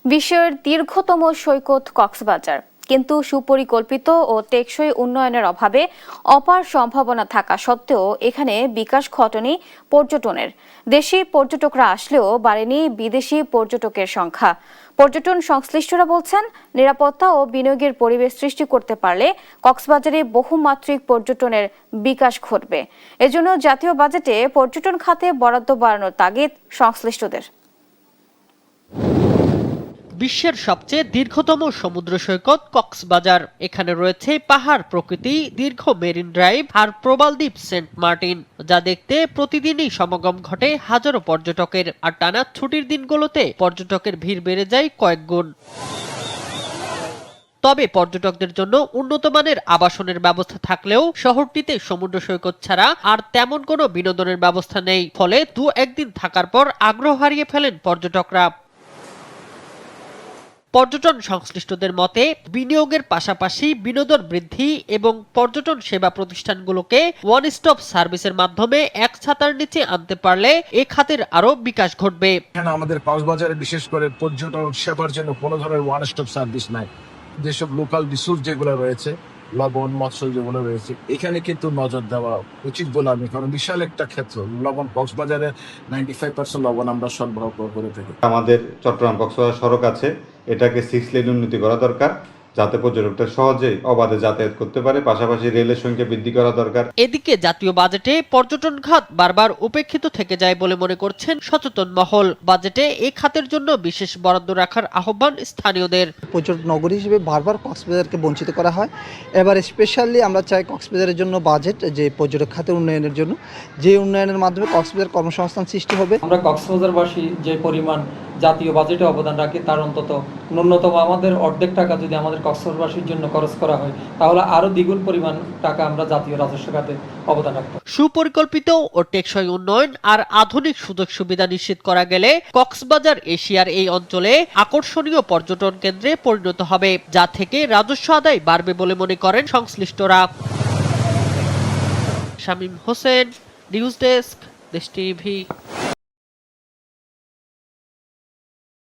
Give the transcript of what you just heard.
বিশ্বের দীর্ঘতম সৈকত কক্সবাজার, কিন্তু সুপরিকল্পিত ও টেকসই উন্নয়নের অভাবে অপার সম্ভাবনা থাকা সত্ত্বেও এখানে বিকাশ ঘটেনি পর্যটনের। দেশি পর্যটকরা আসলেও বাড়েনি বিদেশি পর্যটকের সংখ্যা। পর্যটন সংশ্লিষ্টরা বলছেন, নিরাপত্তা ও বিনিয়োগের পরিবেশ সৃষ্টি করতে পারলে কক্সবাজারে বহুমাত্রিক পর্যটনের বিকাশ ঘটবে। এজন্য জাতীয় বাজেটে পর্যটন খাতে বরাদ্দ বাড়ানোর তাগিদ সংশ্লিষ্টদের। বিশ্বের সবচেয়ে দীর্ঘতম সমুদ্র সৈকত কক্সবাজার। এখানে রয়েছে পাহাড় প্রকৃতি, দীর্ঘ মেরিন ড্রাইভ আর প্রবাল দ্বীপ সেন্ট মার্টিন, যা দেখতে প্রতিদিনই সমাগম ঘটে হাজারো পর্যটকের। আর টানা ছুটির দিনগুলোতে পর্যটকের ভিড় বেড়ে যায় কয়েক গুণ। তবে পর্যটকদের জন্য উন্নত মানের আবাসনের ব্যবস্থা থাকলেও শহরটিতে সমুদ্র সৈকত ছাড়া আর তেমন কোনো বিনোদনের ব্যবস্থা নেই। ফলে দু একদিন থাকার পর আগ্রহ হারিয়ে ফেলেন পর্যটকরা। পর্যটন সংশ্লিষ্টদের মতে, বিনিয়োগের পাশাপাশি বিনোদন বৃদ্ধি এবং পর্যটন সেবা প্রতিষ্ঠানগুলোকে ওয়ান স্টপ সার্ভিসের মাধ্যমে এক ছাতার নিচে আনতে পারলে এ খাতের আরো বিকাশ ঘটবে। এখানে আমাদের কক্সবাজারে বিশেষ করে পর্যটন সেবার জন্য কোনো ধরনের ওয়ান স্টপ সার্ভিস নাই। যেসব লোকাল রিসোর্স যেগুলো রয়েছে, লবণ মৎস্য যেগুলো রয়েছে, এখানে কিন্তু নজর দেওয়া উচিত বলে আমি, কারণ বিশাল একটা ক্ষেত্র লবণ। কক্সবাজারে 95% লবণ আমরা সরবরাহ করে থাকি। আমাদের চট্টগ্রাম কক্সবাজার সড়ক আছে, এটাকে 6 লেন উন্নতি করা দরকার, যাতে পর্যটকরা সহজেই অবাধে যাতায়াত করতে পারে। পাশাপাশি রেলের সংখ্যা বৃদ্ধি করা দরকার। এদিকে জাতীয় বাজেটে পর্যটন খাত বারবার উপেক্ষিত থেকে যায় বলে মনে করছেন সচেতন মহল। বাজেটে এই খাতের জন্য বিশেষ বরাদ্দ রাখার আহ্বান স্থানীয়দের। পর্যটন নগরী হিসেবে বারবার কক্সবাজারকে বঞ্চিত করা হয়। এবার স্পেশালি আমরা চাই কক্সবাজারের জন্য বাজেট, যে পর্যটক খাতের উন্নয়নের জন্য, যে উন্নয়নের মাধ্যমে কক্সবাজার কর্মসংস্থান সৃষ্টি হবে। আমরা কক্সবাজারবাসী যে পরিমাণ জাতীয় বাজেটে অবদান রাখি, তার অন্তত ন্যূনতম আমাদের অর্ধেক টাকা যদি আমাদের কক্সবাজারবাসীর জন্য খরচ করা হয়, তাহলে আরো দ্বিগুণ পরিমাণ টাকা আমরা জাতীয় রাজস্ব খাতে অবদান রাখব। সুপরিকল্পিত ও টেকসই উন্নয়ন আর আধুনিক সুযোগ সুবিধা নিশ্চিত করা গেলে কক্সবাজার এশিয়ার এই অঞ্চলে আকর্ষণীয় পর্যটন কেন্দ্রে পরিণত হবে, যা থেকে রাজস্ব আদায় বাড়বে বলে মনে করেন সংশ্লিষ্টরা। শামীম হোসেন, নিউজ ডেস্ক, দেশ টিভি।